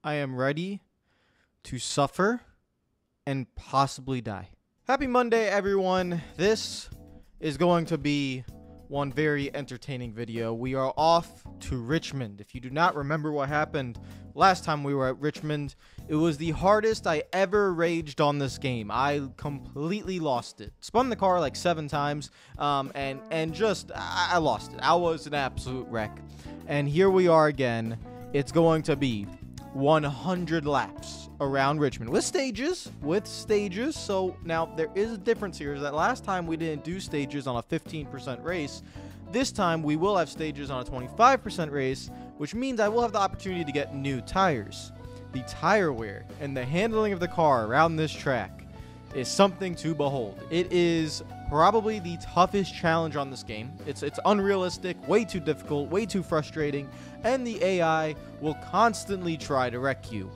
I am ready to suffer and possibly die. Happy Monday, everyone. This is going to be one very entertaining video. We are off to Richmond. If you do not remember what happened last time we were at Richmond, it was the hardest I ever raged on this game. I completely lost it. Spun the car like 7 times, and just I lost it. I was an absolute wreck. And here we are again. It's going to be 100 laps around Richmond with stages. So now there is a difference here, is that last time we didn't do stages on a 15% race. This time we will have stages on a 25% race, which means I will have the opportunity to get new tires. The tire wear and the handling of the car around this track is something to behold. It is probably the toughest challenge on this game. It's unrealistic, way too difficult, way too frustrating, and the AI will constantly try to wreck you.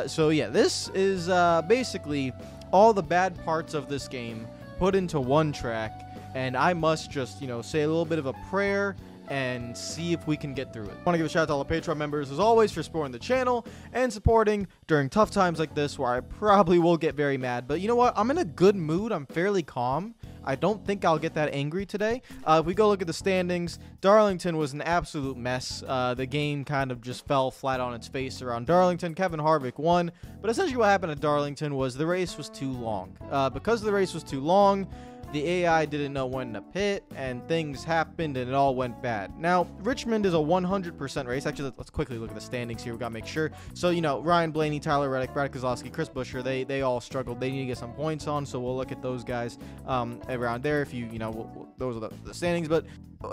So yeah, this is basically all the bad parts of this game put into one track, and I must just, say a little bit of a prayer and see if we can get through it. I want to give a shout out to all the Patreon members, as always, for supporting the channel and supporting during tough times like this where I probably will get very mad. But you know what? I'm in a good mood. I'm fairly calm. I don't think I'll get that angry today. If we go look at the standings, Darlington was an absolute mess. The game kind of just fell flat on its face around Darlington. Kevin Harvick won, but essentially what happened at Darlington was the race was too long. Because the race was too long, the AI didn't know when to pit, and things happened, and it all went bad. Now, Richmond is a 100% race. Actually, let's quickly look at the standings here. We got to make sure. So, Ryan Blaney, Tyler Reddick, Brad Kozlowski, Chris Buescher, they all struggled. They need to get some points on, so we'll look at those guys around there. If those are the standings. But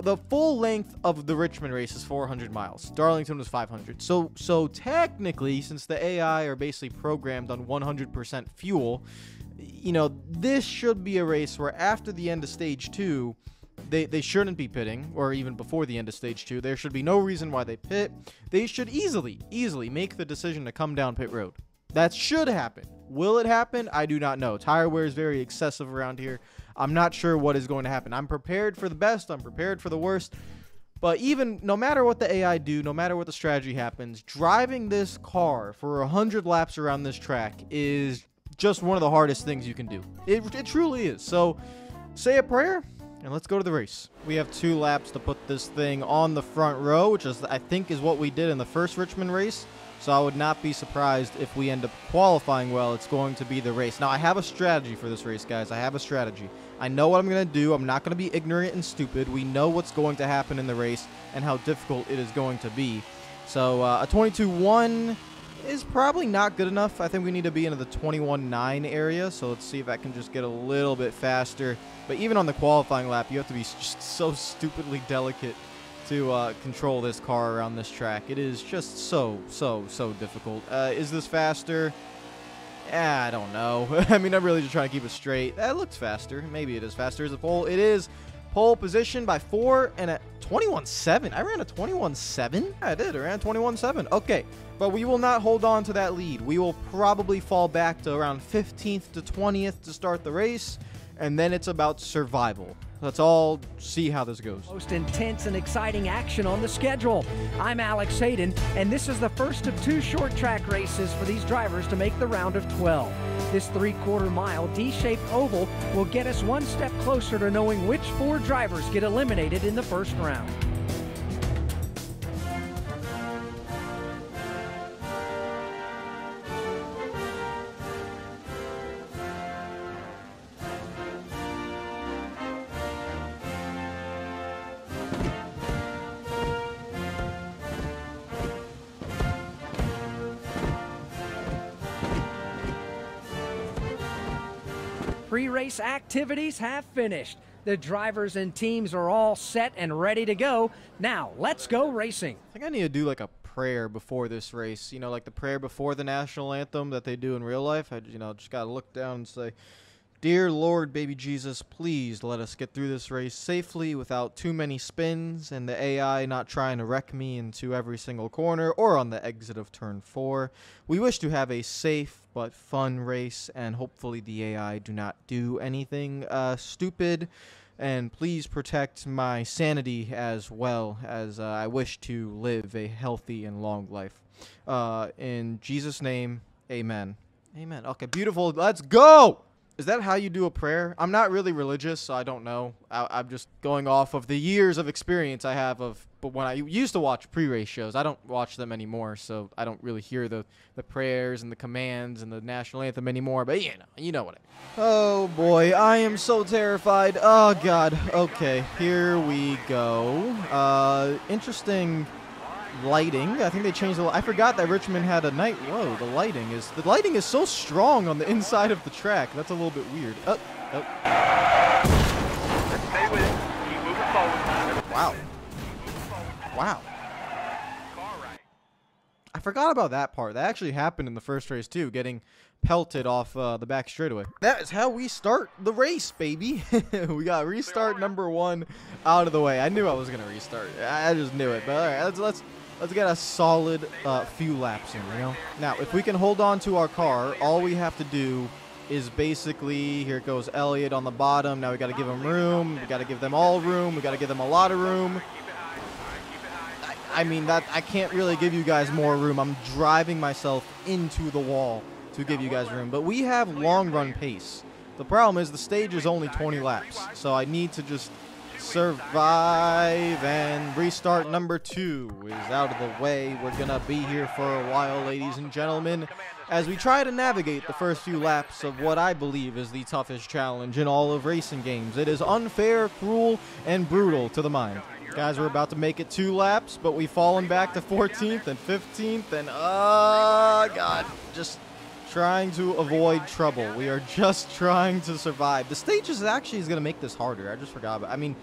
the full length of the Richmond race is 400 miles. Darlington was 500. So technically, since the AI are basically programmed on 100% fuel, this should be a race where after the end of stage 2, they shouldn't be pitting, or even before the end of stage 2. There should be no reason why they pit. They should easily make the decision to come down pit road. That should happen. Will it happen? I do not know. Tire wear is very excessive around here. I'm not sure what is going to happen. I'm prepared for the best. I'm prepared for the worst. But even no matter what the AI do, no matter what the strategy happens, driving this car for 100 laps around this track is just one of the hardest things you can do. It truly is. So say a prayer and let's go to the race. We have 2 laps to put this thing on the front row, which is, I think, is what we did in the first Richmond race. So I would not be surprised if we end up qualifying well. It's going to be the race. Now, I have a strategy for this race, guys. I have a strategy. I know what I'm going to do. I'm not going to be ignorant and stupid. We know what's going to happen in the race and how difficult it is going to be. So a 22.1 is probably not good enough. I think we need to be into the 21.9 area, so let's see if I can just get a little bit faster. But even on the qualifying lap, you have to be just so stupidly delicate to control this car around this track. It is just so difficult. Is this faster? I don't know. I mean, I'm really just trying to keep it straight. That looks faster. Maybe it is faster as a pole. It is pole position by 4 and at 21.7. I ran a 21.7? I did. I ran a 21.7. Okay. But we will not hold on to that lead. We will probably fall back to around 15th to 20th to start the race, and then it's about survival. Let's all see how this goes. Most intense and exciting action on the schedule. I'm Alex Hayden, and this is the first of 2 short track races for these drivers to make the round of 12. This 3/4 mile D-shaped oval will get us one step closer to knowing which 4 drivers get eliminated in the first round. Pre-race activities have finished. The drivers and teams are all set and ready to go. Now, let's go racing. I think I need to do like a prayer before this race. Like the prayer before the national anthem that they do in real life. I just got to look down and say, "Dear Lord, baby Jesus, please let us get through this race safely without too many spins and the AI not trying to wreck me into every single corner or on the exit of turn 4. We wish to have a safe but fun race, and hopefully the AI do not do anything stupid and please protect my sanity as well, as I wish to live a healthy and long life. In Jesus' name, amen. Amen. Okay, beautiful. Let's go! Is that how you do a prayer? I'm not really religious, so I don't know. I'm just going off of the years of experience I have but when I used to watch pre-race shows, I don't watch them anymore, so I don't really hear the prayers and the commands and the national anthem anymore, but you know what I mean. Oh boy, I am so terrified. Oh god. Okay, here we go. Interesting lighting. I think they changed I forgot that Richmond had a night. Whoa, the lighting is so strong on the inside of the track. That's a little bit weird. Oh. Stay with it. Keep moving forward. Wow. I forgot about that part. That actually happened in the first race too, getting pelted off the back straightaway. That is how we start the race, baby. We got restart number 1 out of the way. I knew I was gonna restart. I just knew it. But all right, let's get a solid few laps in. Now, if we can hold on to our car, all we have to do is basically, here goes Elliott on the bottom. Now we got to give him room. We got to give them all room. We got to give them a lot of room. I mean, I can't really give you guys more room. I'm driving myself into the wall to give you guys room. But we have long run pace. The problem is the stage is only 20 laps. So I need to just survive, and restart number 2 is out of the way. We're going to be here for a while, ladies and gentlemen, as we try to navigate the first few laps of what I believe is the toughest challenge in all of racing games. It is unfair, cruel, and brutal to the mind. Guys, we're about to make it 2 laps, but we've fallen back to 14th and 15th, and God, just trying to avoid trouble. We are just trying to survive. The stage is going to make this harder. I just forgot about it. I mean,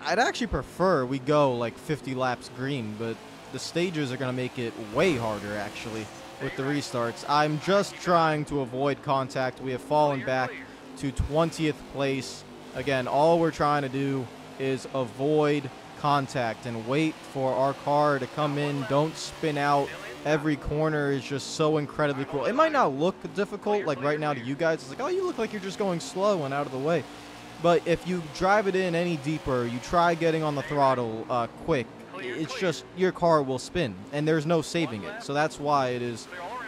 I'd actually prefer we go like 50 laps green, but the stages are going to make it way harder, actually, with the restarts. I'm just trying to avoid contact. We have fallen back to 20th place. Again, all we're trying to do is avoid contact and wait for our car to come in. Don't spin out. Every corner is just so incredibly cool. It might not look difficult like right now to you guys. It's like, oh, you look like you're just going slow and out of the way. But if you drive it in any deeper, you try getting on the throttle quick, it's just your car will spin and there's no saving it. So that's why it is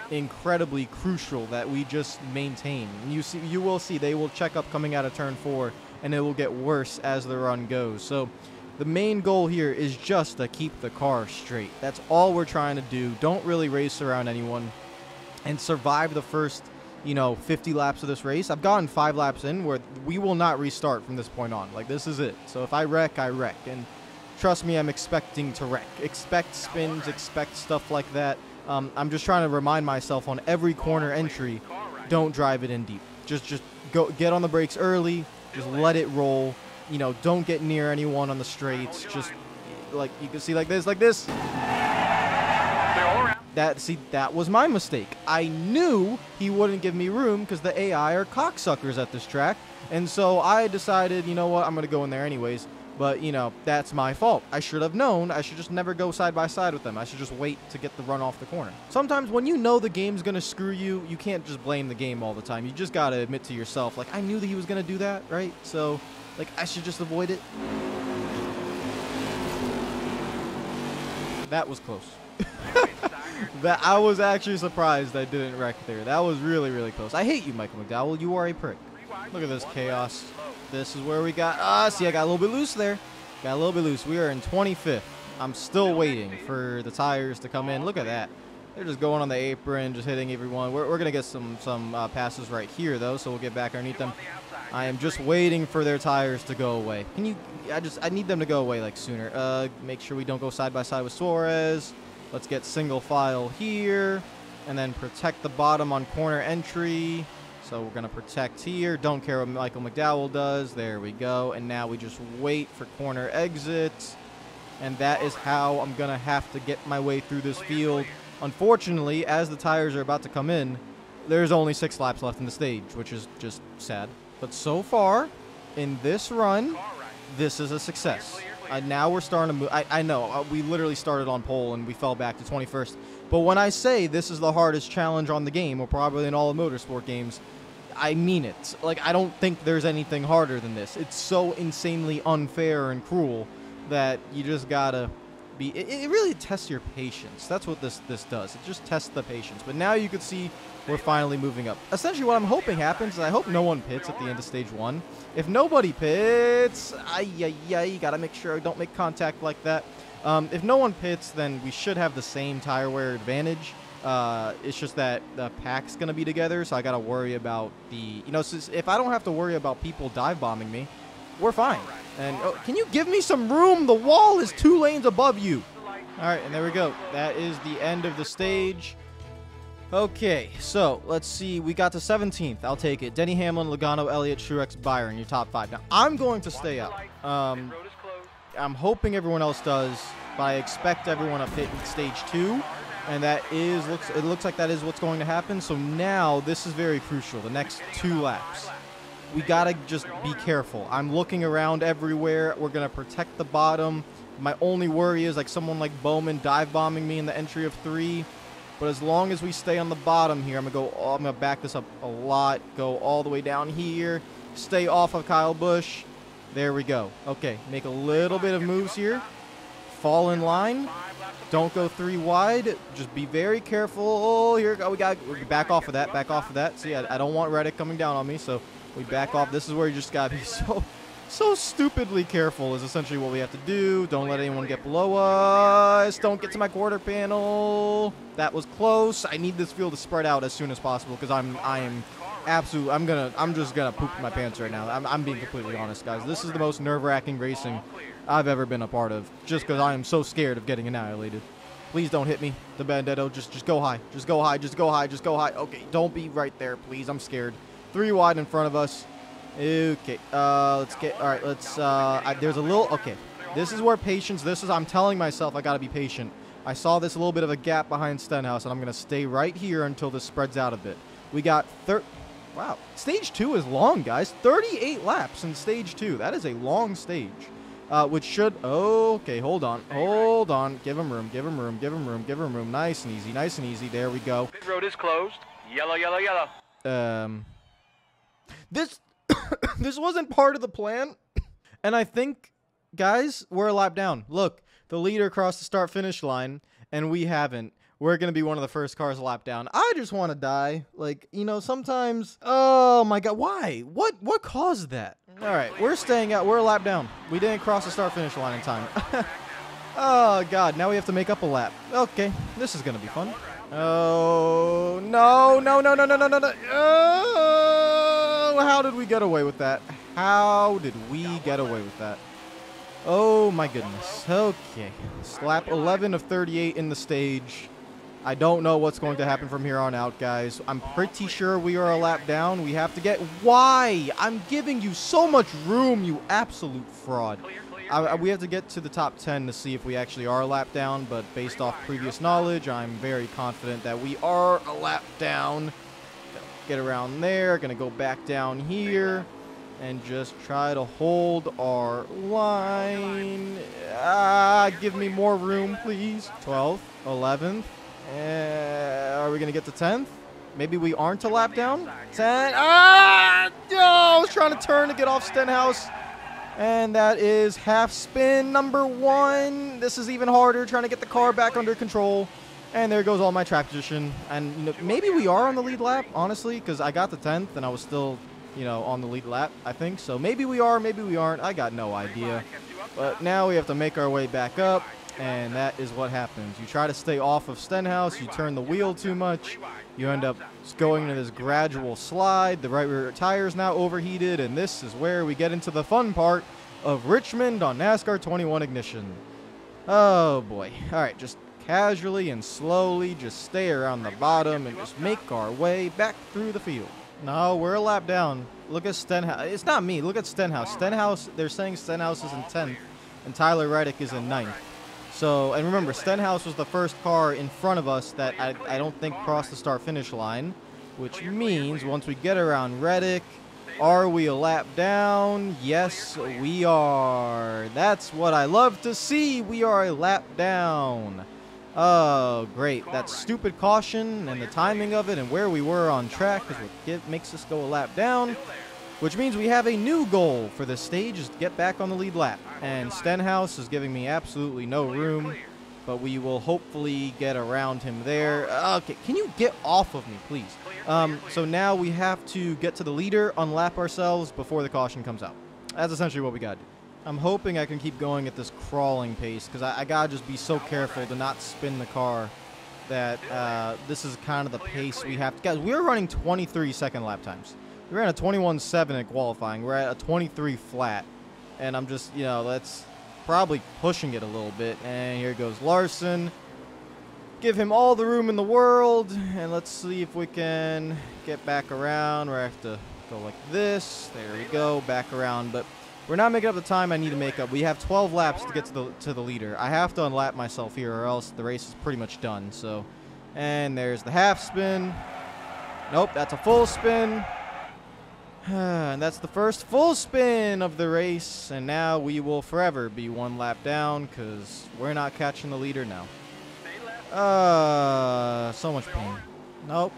incredibly crucial that we just maintain. And you will see they will check up coming out of turn 4, and it will get worse as the run goes. So the main goal here is just to keep the car straight. That's all we're trying to do. Don't really race around anyone and survive the first, 50 laps of this race. I've gotten 5 laps in where we will not restart from this point on. Like, this is it. So if I wreck, I wreck. And trust me, I'm expecting to wreck. Expect spins, expect stuff like that. I'm just trying to remind myself on every corner entry, don't drive it in deep. Just go get on the brakes early. Just let it roll. Don't get near anyone on the straights. Just like you can see, like this. That was my mistake. I knew he wouldn't give me room because the AI are cocksuckers at this track. And so I decided, you know what, I'm going to go in there anyways. But, that's my fault. I should have known. I should just never go side by side with them. I should just wait to get the run off the corner. Sometimes when you know the game's going to screw you, you can't just blame the game all the time. You just got to admit to yourself, like, I knew that he was going to do that, right? So, like, I should just avoid it. That was close. I was actually surprised I didn't wreck there. That was really, really close. I hate you, Michael McDowell. You are a prick. Look at this chaos. This is where we got... see, I got a little bit loose there. Got a little bit loose. We are in 25th. I'm still waiting for the tires to come in. Look at that. They're just going on the apron, just hitting everyone. We're going to get some passes right here, though, so we'll get back underneath them. I am just waiting for their tires to go away. Can you... I need them to go away, like, sooner. Make sure we don't go side by side with Suarez. Let's get single file here. And then protect the bottom on corner entry. So we're going to protect here. Don't care what Michael McDowell does. There we go. And now we just wait for corner exits. And that is how I'm going to have to get my way through this field. Unfortunately, as the tires are about to come in, there's only 6 laps left in the stage, which is just sad. But so far, in this run, this is a success. Now we're starting to move. I know, we literally started on pole and we fell back to 21st. But when I say this is the hardest challenge on the game, or probably in all of motorsport games, I mean it. Like, I don't think there's anything harder than this. It's so insanely unfair and cruel that you just gotta be... It really tests your patience. That's what this does. It just tests the patience. But now you can see we're finally moving up. Essentially, what I'm hoping happens is I hope no one pits at the end of stage 1. If nobody pits, you gotta make sure I don't make contact like that. If no one pits, then we should have the same tire wear advantage. It's just that the pack's gonna be together, so I gotta worry about the... if I don't have to worry about people dive bombing me, we're fine. And can you give me some room? The wall is 2 lanes above you. All right, and there we go. That is the end of the stage. Okay, so let's see. We got to 17th. I'll take it. Denny Hamlin, Logano, Elliott, Truex, Byron, your top 5. Now, I'm going to stay out. I'm hoping everyone else does, but I expect everyone to pit in stage 2. And it looks like that is what's going to happen. So now this is very crucial. The next 2 laps. We got to just be careful. I'm looking around everywhere. We're going to protect the bottom. My only worry is like someone like Bowman dive bombing me in the entry of 3. But as long as we stay on the bottom here, I'm going to back this up a lot. Go all the way down here. Stay off of Kyle Busch. There we go. Okay, make a little bit of moves here. Fall in line. Don't go 3 wide. Just be very careful. Oh, here we go. We got to back off of that. Back off of that. See, I don't want Reddick coming down on me, so we back off. This is where you just got to be so stupidly careful is essentially what we have to do. Don't let anyone get below us. Don't get to my quarter panel. That was close. I need this field to spread out as soon as possible because I'm just gonna poop my pants right now. I'm being completely honest, guys. This is the most nerve-wracking racing I've ever been a part of, just because I am so scared of getting annihilated. Please don't hit me, the Bandetto. Just go high. Just go high. Just go high. Just go high. Okay, don't be right there, please. I'm scared. 3 wide in front of us. Okay. Let's get. All right. Let's. There's a little. Okay. This is where patience. I'm telling myself I gotta be patient. I saw this little bit of a gap behind Stenhouse, and I'm gonna stay right here until this spreads out a bit. We got Wow. Stage 2 is long, guys. 38 laps in stage 2. That is a long stage. Which should... Okay, hold on. Hold on. Give him room. Give him room. Give him room. Give him room. Nice and easy. Nice and easy. There we go. Pit road is closed. Yellow, yellow, yellow. This... this wasn't part of the plan. And I think, guys, we're a lap down. Look, the leader crossed the start-finish line, and we haven't. We're going to be one of the first cars a lap down. I just want to die. Like, sometimes... Oh, my God. Why? What caused that? All right, we're staying out. We're a lap down. We didn't cross the start-finish line in time. Oh, God. Now we have to make up a lap. Okay, this is going to be fun. Oh, no, no, no, no, no, no, no, no. Oh, how did we get away with that? How did we get away with that? Oh, my goodness. Okay. Lap 11 of 38 in the stage. I don't know what's going to happen from here on out, guys. I'm pretty sure we are a lap down. We have to get... Why? I'm giving you so much room, you absolute fraud. We have to get to the top 10 to see if we actually are a lap down, but based off previous knowledge, I'm very confident that we are a lap down. Get around there. Gonna go back down here and just try to hold our line. Give me more room, please. 12th, 11th. Are we going to get to 10th? Maybe we aren't a lap down? 10. No! I was trying to turn to get off Stenhouse. And that is half spin number 1. This is even harder, trying to get the car back under control. And there goes all my track position. And maybe we are on the lead lap, honestly, because I got the 10th and I was still, on the lead lap, I think. So maybe we are, maybe we aren't. I got no idea. But now we have to make our way back up. And that is what happens. You try to stay off of Stenhouse. You turn the wheel too much. You end up going into this gradual slide. The right rear tire is now overheated. And this is where we get into the fun part of Richmond on NASCAR 21 Ignition. Oh, boy. All right, just casually and slowly just stay around the bottom and just make our way back through the field. No, we're a lap down. Look at Stenhouse. It's not me. Look at Stenhouse. Stenhouse, they're saying Stenhouse is in 10th. And Tyler Reddick is in 9th. So, and remember, Stenhouse was the first car in front of us that I don't think crossed the start-finish line, which means once we get around Reddick, are we a lap down? Yes, we are. That's what I love to see. We are a lap down. Oh, great. That stupid caution and the timing of it and where we were on track is what makes us go a lap down, which means we have a new goal for this stage is to get back on the lead lap. And Stenhouse is giving me absolutely no room, but we will hopefully get around him there. Okay, can you get off of me, please? So now we have to get to the leader, unlap ourselves before the caution comes out. That's essentially what we got to do. I'm hoping I can keep going at this crawling pace because I gotta just be so careful to not spin the car that this is kind of the pace we have to. Guys, we're running 23 second lap times. We ran a 21.7 at qualifying. We're at a 23 flat. And I'm just, you know, that's probably pushing it a little bit. And here goes Larson. Give him all the room in the world. And let's see if we can get back around. We're going to have to go like this. There we go. Back around. But we're not making up the time I need to make up. We have 12 laps to get to the leader. I have to unlap myself here or else the race is pretty much done. So, and there's the half spin. Nope, that's a full spin. And that's the first full spin of the race. And now we will forever be one lap down because we're not catching the leader now. So much pain. Nope.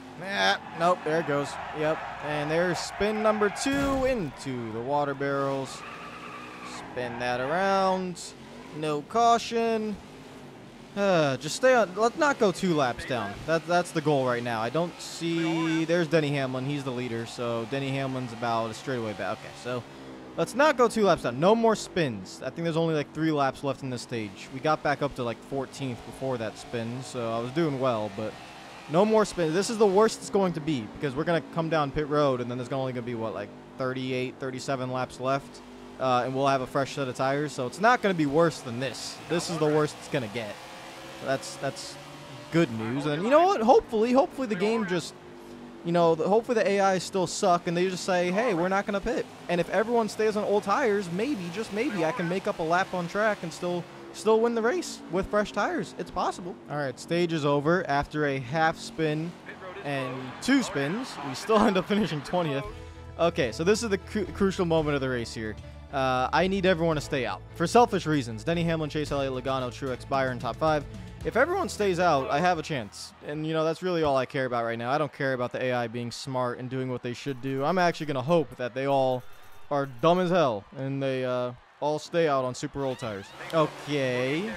Nope, there it goes. Yep. And there's spin number 2 into the water barrels. Spin that around. No caution. Just stay on. Let's not go 2 laps down. That's the goal right now. I don't see. There's Denny Hamlin. He's the leader. So Denny Hamlin's about a straightaway back. Okay, so let's not go 2 laps down. No more spins. I think there's only like 3 laps left in this stage. We got back up to like 14th before that spin, so I was doing well, but no more spins. This is the worst it's going to be because we're going to come down pit road, and then there's only going to be, what, like 38, 37 laps left, and we'll have a fresh set of tires, so it's not going to be worse than this. This is the worst it's going to get. That's good news. And you know what? Hopefully the game just, you know, hopefully the AI still suck and they just say, hey, we're not going to pit. And if everyone stays on old tires, maybe, just maybe, I can make up a lap on track and still win the race with fresh tires. It's possible. All right, stage is over. After a half spin and 2 spins, we still end up finishing 20th. Okay, so this is the crucial moment of the race here. I need everyone to stay out. For selfish reasons. Denny Hamlin, Chase Elliott, Logano, Truex, Byron, top 5. If everyone stays out, I have a chance. And, you know, that's really all I care about right now. I don't care about the AI being smart and doing what they should do. I'm actually going to hope that they all are dumb as hell and they all stay out on super old tires. Okay.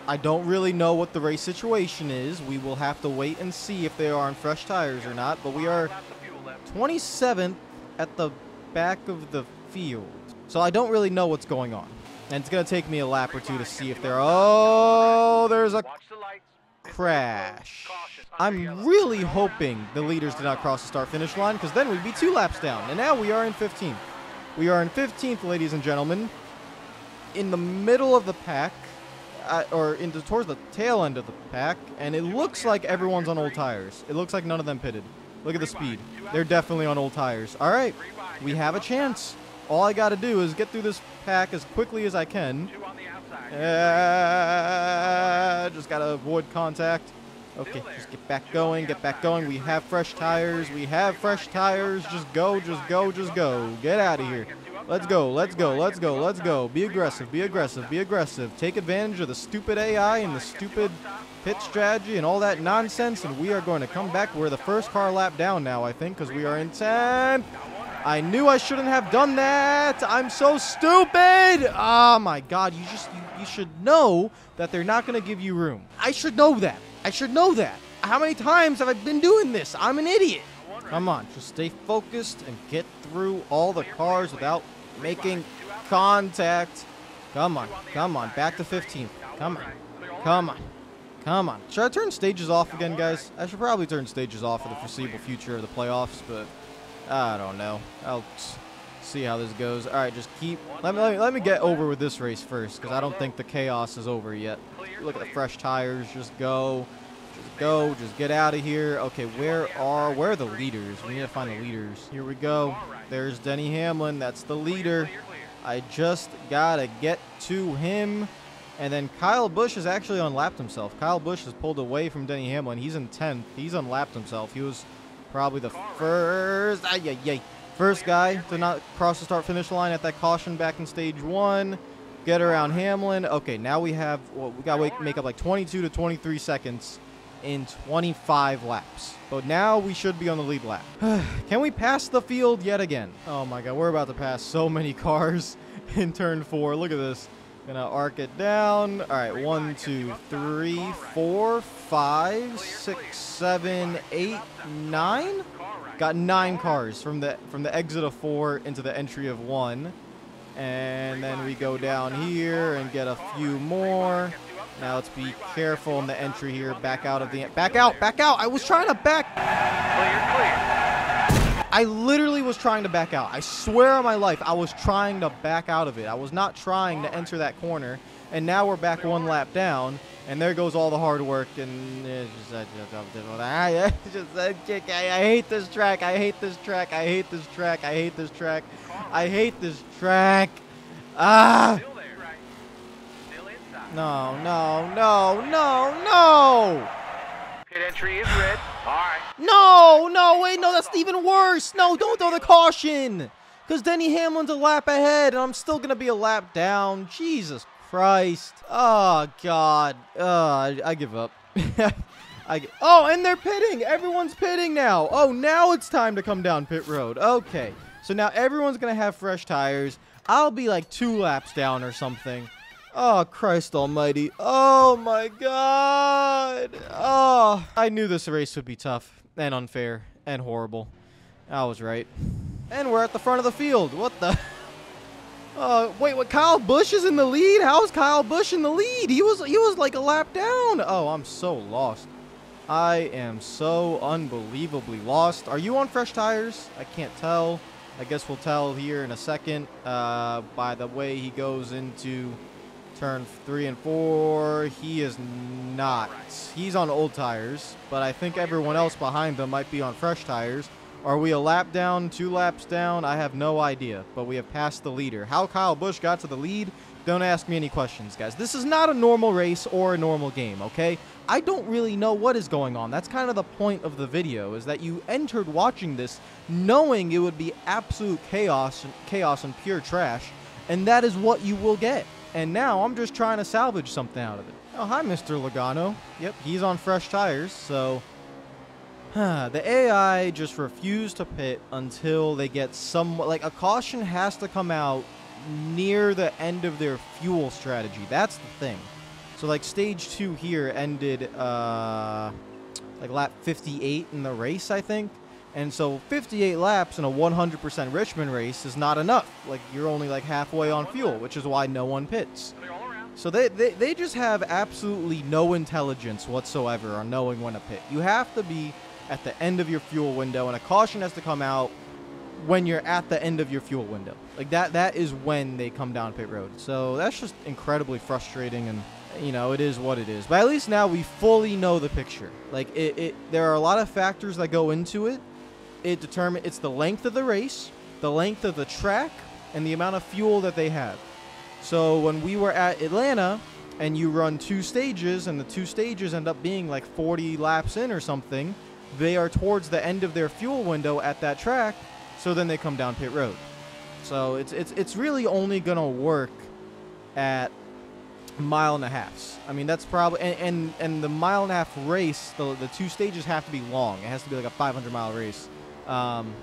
I don't really know what the race situation is. We will have to wait and see if they are on fresh tires or not. But we are 27th at the back of the field. So I don't really know what's going on. And it's going to take me a lap or 2 to see if they're... Oh, there's a crash. I'm really hoping the leaders did not cross the start-finish line because then we'd be 2 laps down. And now we are in 15th. We are in 15th, ladies and gentlemen. In the middle of the pack, or towards the tail end of the pack. And it looks like everyone's on old tires. It looks like none of them pitted. Look at the speed. They're definitely on old tires. All right, we have a chance. All I got to do is get through this pack as quickly as I can. Just got to avoid contact. Okay, just get back going, get back going. We have fresh tires. We have fresh tires. Just go, just go, just go. Get out of here. Let's go, let's go, let's go, let's go. Be aggressive, be aggressive, be aggressive. Take advantage of the stupid AI and the stupid pit strategy and all that nonsense, and we are going to come back. We're the first car lap down now, I think, because we are in 10th. I knew I shouldn't have done that. I'm so stupid. Oh, my God. You should know that they're not going to give you room. I should know that. I should know that. How many times have I been doing this? I'm an idiot. Come on. Just stay focused and get through all the cars without making contact. Come on. Come on. Back to 15th. Come on. Come on. Come on. Should I turn stages off again, guys? I should probably turn stages off for the foreseeable future of the playoffs, but I don't know. I'll see how this goes. All right, just keep... Let me get over with this race first, because I don't think the chaos is over yet. Look at the fresh tires. Just go. Just go. Just get out of here. Okay, where are the leaders? We need to find the leaders. Here we go. There's Denny Hamlin. That's the leader. I just got to get to him. And then Kyle Busch has actually unlapped himself. Kyle Busch has pulled away from Denny Hamlin. He's in 10th. He's unlapped himself. He was probably the first guy to not cross the start-finish line at that caution back in stage 1. get around Hamlin. Okay, now we have, well, we got to make up like 22 to 23 seconds in 25 laps. But now we should be on the lead lap. Can we pass the field yet again? Oh my God, we're about to pass so many cars in turn 4. Look at this. Gonna arc it down. All right, 1, 2, 3, 4, 5, 6, 7, 8, 9. Got 9 cars from the exit of 4 into the entry of 1. And then we go down here and get a few more. Now let's be careful in the entry here. Back out of the... Back out! Back out! I was trying to back... I literally was trying to back out. I swear on my life, I was trying to back out of it. I was not trying to enter that corner. And now we're back 1 lap down. And there goes all the hard work. And I hate this track. I hate this track. I hate this track. I hate this track. I hate this track. Ah! No, no, no, no, no! Pit entry is red. All right. No, no, wait, no, that's even worse. No, don't throw the caution. Because Denny Hamlin's a lap ahead, and I'm still going to be a lap down. Jesus Christ. Oh, God. I give up. Oh, and they're pitting. Everyone's pitting now. Oh, now it's time to come down pit road. Okay. So now everyone's going to have fresh tires. I'll be like 2 laps down or something. Oh, Christ almighty. Oh, my God. Oh, I knew this race would be tough and unfair and horrible. I was right. And we're at the front of the field. What the? Wait, what? Kyle Busch is in the lead? How is Kyle Busch in the lead? He was like a lap down. Oh, I'm so lost. I am so unbelievably lost. Are you on fresh tires? I can't tell. I guess we'll tell here in a second by the way he goes into turn 3 and 4. He is not. He's on old tires, but I think everyone else behind them might be on fresh tires. Are we a lap down, 2 laps down? I have no idea, but we have passed the leader. How Kyle Busch got to the lead, don't ask me any questions, guys. This is not a normal race or a normal game, okay? I don't really know what is going on. That's kind of the point of the video, is that you entered watching this knowing it would be absolute chaos and pure trash, and that is what you will get. And now I'm just trying to salvage something out of it. Oh, hi, Mr. Logano. Yep, he's on fresh tires, so... the AI just refused to pit until they get some... Like, a caution has to come out near the end of their fuel strategy. That's the thing. So, like, stage 2 here ended, like, lap 58 in the race, I think. And so 58 laps in a 100% Richmond race is not enough. Like, you're only like halfway on fuel, which is why no one pits. So they just have absolutely no intelligence whatsoever on knowing when to pit. You have to be at the end of your fuel window, and a caution has to come out when you're at the end of your fuel window. Like, that is when they come down pit road. So that's just incredibly frustrating, and you know, it is what it is. But at least now we fully know the picture. Like, there are a lot of factors that go into it. It's the length of the race, the length of the track, and the amount of fuel that they have. So when we were at Atlanta and you run 2 stages and the 2 stages end up being like 40 laps in or something, they are towards the end of their fuel window at that track, so then they come down pit road. So it's really only going to work at 1.5 miles. I mean, that's probably... And the 1.5 mile race, the 2 stages have to be long. It has to be like a 500-mile race. And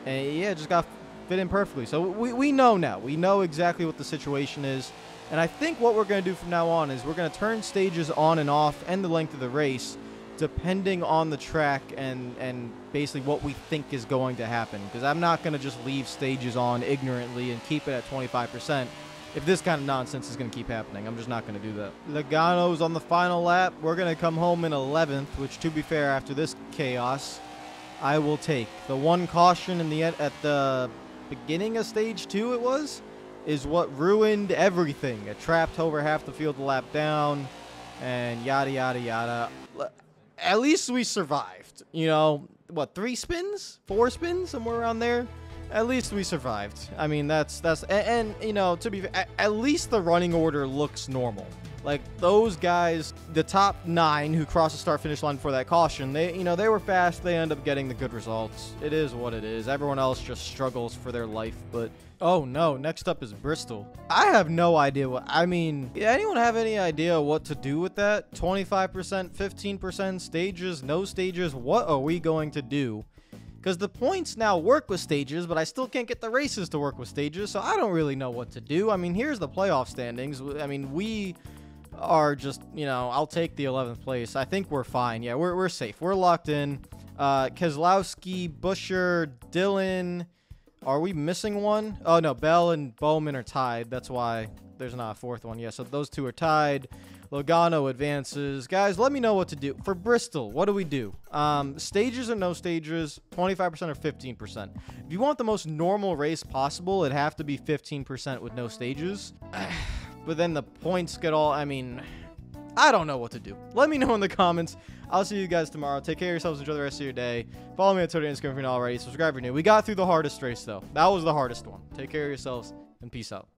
yeah, just got to fit in perfectly. So we know now. We know exactly what the situation is. And I think what we're going to do from now on is we're going to turn stages on and off and the length of the race depending on the track and basically what we think is going to happen. Because I'm not going to just leave stages on ignorantly and keep it at 25%. If this kind of nonsense is going to keep happening, I'm just not going to do that. Logano's on the final lap. We're going to come home in 11th, which, to be fair, after this chaos, I will take. The one caution at the beginning of stage 2, it was, is what ruined everything. It trapped over half the field a lap down, and yada, yada, yada. At least we survived. You know, what, 3 spins? 4 spins? Somewhere around there? At least we survived. I mean, and you know, to be fair, at least the running order looks normal. Like, those guys, the top 9 who crossed the start-finish line before that caution, they were fast. They end up getting the good results. It is what it is. Everyone else just struggles for their life, but... Oh, no. Next up is Bristol. I have no idea anyone have any idea what to do with that? 25%, 15% stages, no stages? What are we going to do? Because the points now work with stages, but I still can't get the races to work with stages, so I don't really know what to do. I mean, here's the playoff standings. I mean, we are just, I'll take the 11th place. I think we're fine. Yeah, we're safe. We're locked in. Keselowski, Buscher, Dillon. Are we missing one? Oh, no. Bell and Bowman are tied. That's why there's not a 4th one. Yeah, so those 2 are tied. Logano advances. Guys, let me know what to do. For Bristol, what do we do? Stages or no stages? 25% or 15%? If you want the most normal race possible, it'd have to be 15% with no stages. But then the points get all... I don't know what to do. Let me know in the comments. I'll see you guys tomorrow. Take care of yourselves. Enjoy the rest of your day. Follow me on Twitter and Instagram if you're not already. Subscribe if you're new. We got through the hardest race, though. That was the hardest one. Take care of yourselves, and peace out.